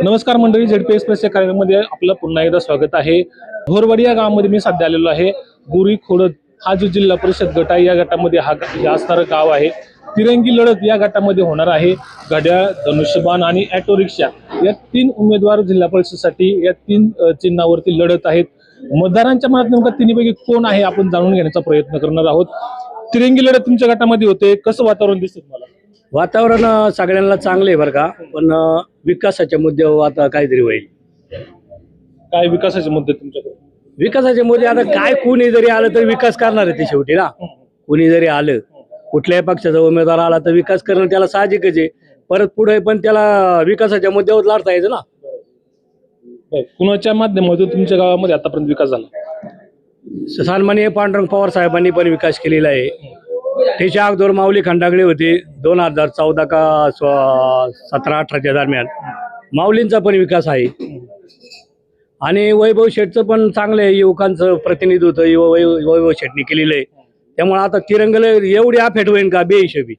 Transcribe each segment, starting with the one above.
नमस्कार मंडळी, झेडपी एक्सप्रेसच्या कार्यक्रमामध्ये आपलं पुन्हा एकदा स्वागत आहे। भोरवाडी या गावामध्ये मी सध्या आलेलो आहे। गुरी खोडद हा जो जिल्हा परिषद गट आहे, या गटामध्ये हा असणारं गाव आहे। तिरंगी लढत या गटामध्ये होणार आहे। घड्याळ, धनुष्यबाण आणि ऑटो रिक्षा या तीन उमेदवार जिल्हा परिषदसाठी या तीन चिन्हावरती लढत आहेत। मतदारांच्या मनात नेमका तिन्हीपैकी कोण आहे आपण जाणून घेण्याचा प्रयत्न करणार आहोत। तिरंगी लढत तुमच्या गटामध्ये होते, कसं वातावरण दिसतं तुम्हाला? वातावरण सगळ्यांना चांगलं आहे बरं का, पण विकासाच्या मुद्द्यावर आता काहीतरी होईल। काय विकासाचे मुद्दे तुमच्याकडे? विकासाचे मुद्दे आता काय, कोणी जरी आलं तर विकास करणार आहे ते शेवटी ना। कोणी जरी आलं, कुठल्याही पक्षाचा उमेदवार आला तर विकास करणं त्याला साहजिकच आहे। परत पुढे पण त्याला विकासाच्या मुद्द्यावर लढता येतं ना। कुणाच्या माध्यमातून तुमच्या गावामध्ये आतापर्यंत विकास झाला? सन्माननीय पांडुरंग पवार साहेबांनी पण विकास केलेला आहे। त्याच्या अगोदर माऊली खंडागळे होते 2014 का 17-18च्या दरम्यान, माऊलींचा पण विकास आहे। आणि वैभव शेठचं पण चांगलं आहे, युवकांचं प्रतिनिधित्व वैभव शेठने केलेलं आहे। त्यामुळे आता तिरंगला एवढी अफेट होईल का बेहिशोबी,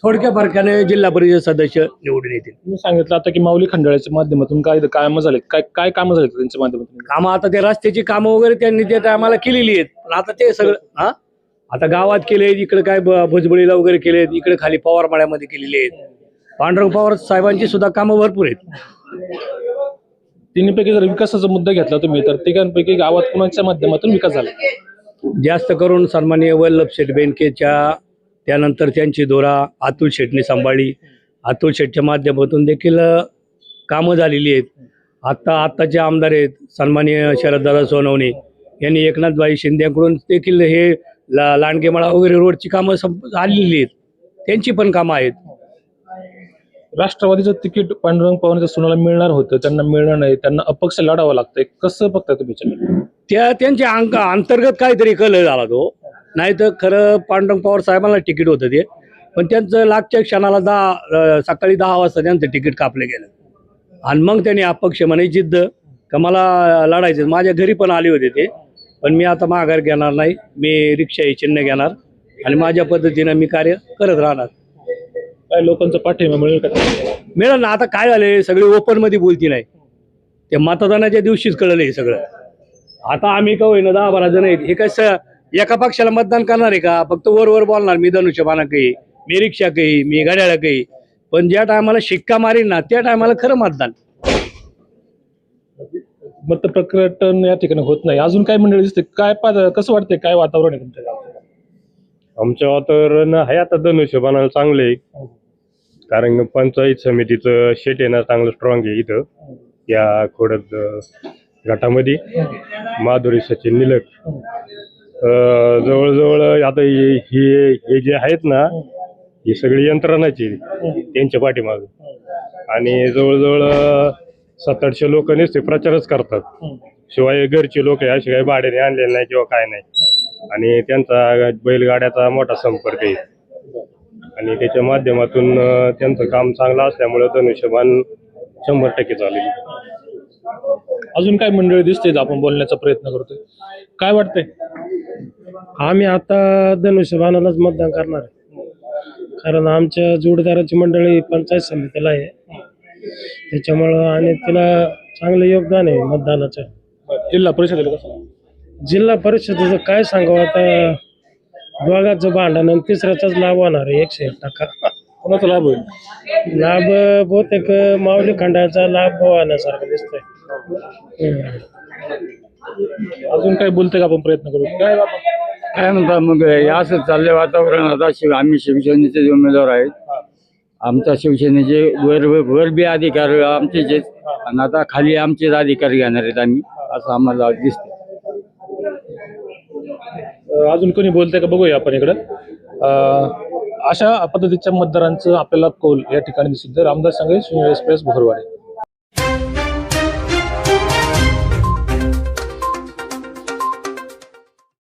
थोडक्या फरकाने जिल्हा परिषद सदस्य निवडून येतील। तुम्ही सांगितलं आता की माऊली खंडाळ्याच्या माध्यमातून काय कामं झाले, काय कामं झाले त्यांच्या माध्यमातून? कामं आता ते रस्त्याची कामं वगैरे त्यांनी त्या टायमाला केलेली आहेत, पण आता ते सगळं आता गावात केले, इकडे काय भुजबळीला वगैरे केले, इकडे खाली पवारमाळ्यामध्ये केलेले आहेत। पांडुरंग पवार साहेबांची सुद्धा कामं भरपूर आहेत। तिन्हीपैकी जर विकासाचा मुद्दा घेतला तुम्ही, तर तिघांपैकी गावात कुणाच्या माध्यमातून विकास झाला? जास्त करून सन्माननीय वल्लभ शेठ बेनकेच्या, त्यानंतर त्यांची दोरा अतुल शेठने सांभाळली। अतुल शेठच्या माध्यमातून देखील कामं झालेली आहेत। आत्ताचे आमदार आहेत सन्माननीय शरददादा सोनवणे यांनी एकनाथबाई शिंदेकडून देखील हे लांडगेमाळा वगैरे रोडची कामं झालेली आहेत, त्यांची पण कामं आहेत। राष्ट्रवादीचं तिकीट पांडुरंग पवारांच्या सुनाला मिळणार होतं, त्यांना मिळणार नाही, त्यांना अपक्ष लढावं लागतंय, कसं बघताय तुम्ही? त्यांच्या अंतर्गत काहीतरी कलह झाला तो, नाही तर खरं पांडुरंग पवार साहेबांना तिकीट होतं ते, पण त्यांचं लागच्या क्षणाला सकाळी 10 वाजता त्यांचं तिकीट कापलं गेलं। आणि मग त्यांनी अपक्ष म्हणे जिद्द का मला लढायचं। माझ्या घरी पण आले होते ते, पण मी आता माघार घेणार नाही, मी रिक्षा ही चिन्ह घेणार आणि माझ्या पद्धतीनं मी कार्य करत राहणार। काय लोकांचा पाठिंबा मिळेल का? मिळेल ना। आता काय झाले, सगळे ओपन मध्ये बोलती नाही, ते मतदानाच्या दिवशीच कळलं हे सगळं। आता आम्ही का होईना 10-12 जण आहेत, हे काय एका पक्षाला मतदान करणार आहे का? फक्त वर बोलणार, मी धनुष्यबाणा काही, मी रिक्षा काही, मी घड्याळ काही, पण ज्या टायमाला शिक्का मारीन ना त्या टायमाला खरं मतदान। मत प्रकटन या ठिकाणी होत नाही। अजून काय मंडळी दिसते, काय कसं वाटतंय, काय वातावरण आहे तुमच्या गावात? आमचं वातावरण आहे आता धनुष्यबाणाला चांगलं आहे, कारण पंचायत समितीचं शेट येणं चांगलं स्ट्रॉंग आहे इथं या खोडद गटामध्ये। माधुरी सचिन निलक जवळजवळ आता हे जे आहेत ना, ही सगळी यंत्रणाची त्यांच्या पाठीमाग, आणि जवळजवळ 700-800 लोक नुसते प्रचारच करतात, शिवाय घरचे लोक असे काही भाड्याने आणलेले नाही किंवा काय नाही। आणि त्यांचा बैलगाड्याचा मोठा संपर्क आहे, आणि त्याच्या माध्यमातून त्यांचं काम चांगलं असल्यामुळे धनुष्यबाण 100% चालेल। अजून काय मंडळी दिसते आपण बोलण्याचा प्रयत्न करतोय, काय वाटतंय? आम्ही आता धनुष्यबाणालाच मतदान करणार आहे, कारण आमच्या जोडीदाराची मंडळी पंचायत समितीला आहे, त्याच्यामुळं आणि तिला चांगलं योगदान आहे मतदानाचं। जिल्हा परिषदेला कसं? जिल्हा परिषदेचं काय सांगावं, आता दोघांचं भांडण आणि तिसऱ्याचाच लाभ होणार आहे 101%। कोणाचा लाभ होईल? लाभ बहुतेक माऊली खंडाचा लाभ होण्यासारखं दिसतंय। अजून काय बोलतोय का आपण, प्रयत्न करू? काय म्हणता मग, असं चाललंय वातावरण। आता आम्ही शिवसेनेचे उमेदवार आहेत, आमच्या शिवसेनेचे वर बी अधिकार आमचेच आहेत, आणि आता खाली आमचेच अधिकार घेणार आहेत आम्ही, असं आम्हाला दिसतं। अजून कोणी बोलतंय का बघूया आपण इकडं। अशा पद्धतीच्या मतदारांचं आपल्याला कौल या ठिकाणी दिसतं। रामदास सांगळे, एक्सप्रेस, भोरवाडी।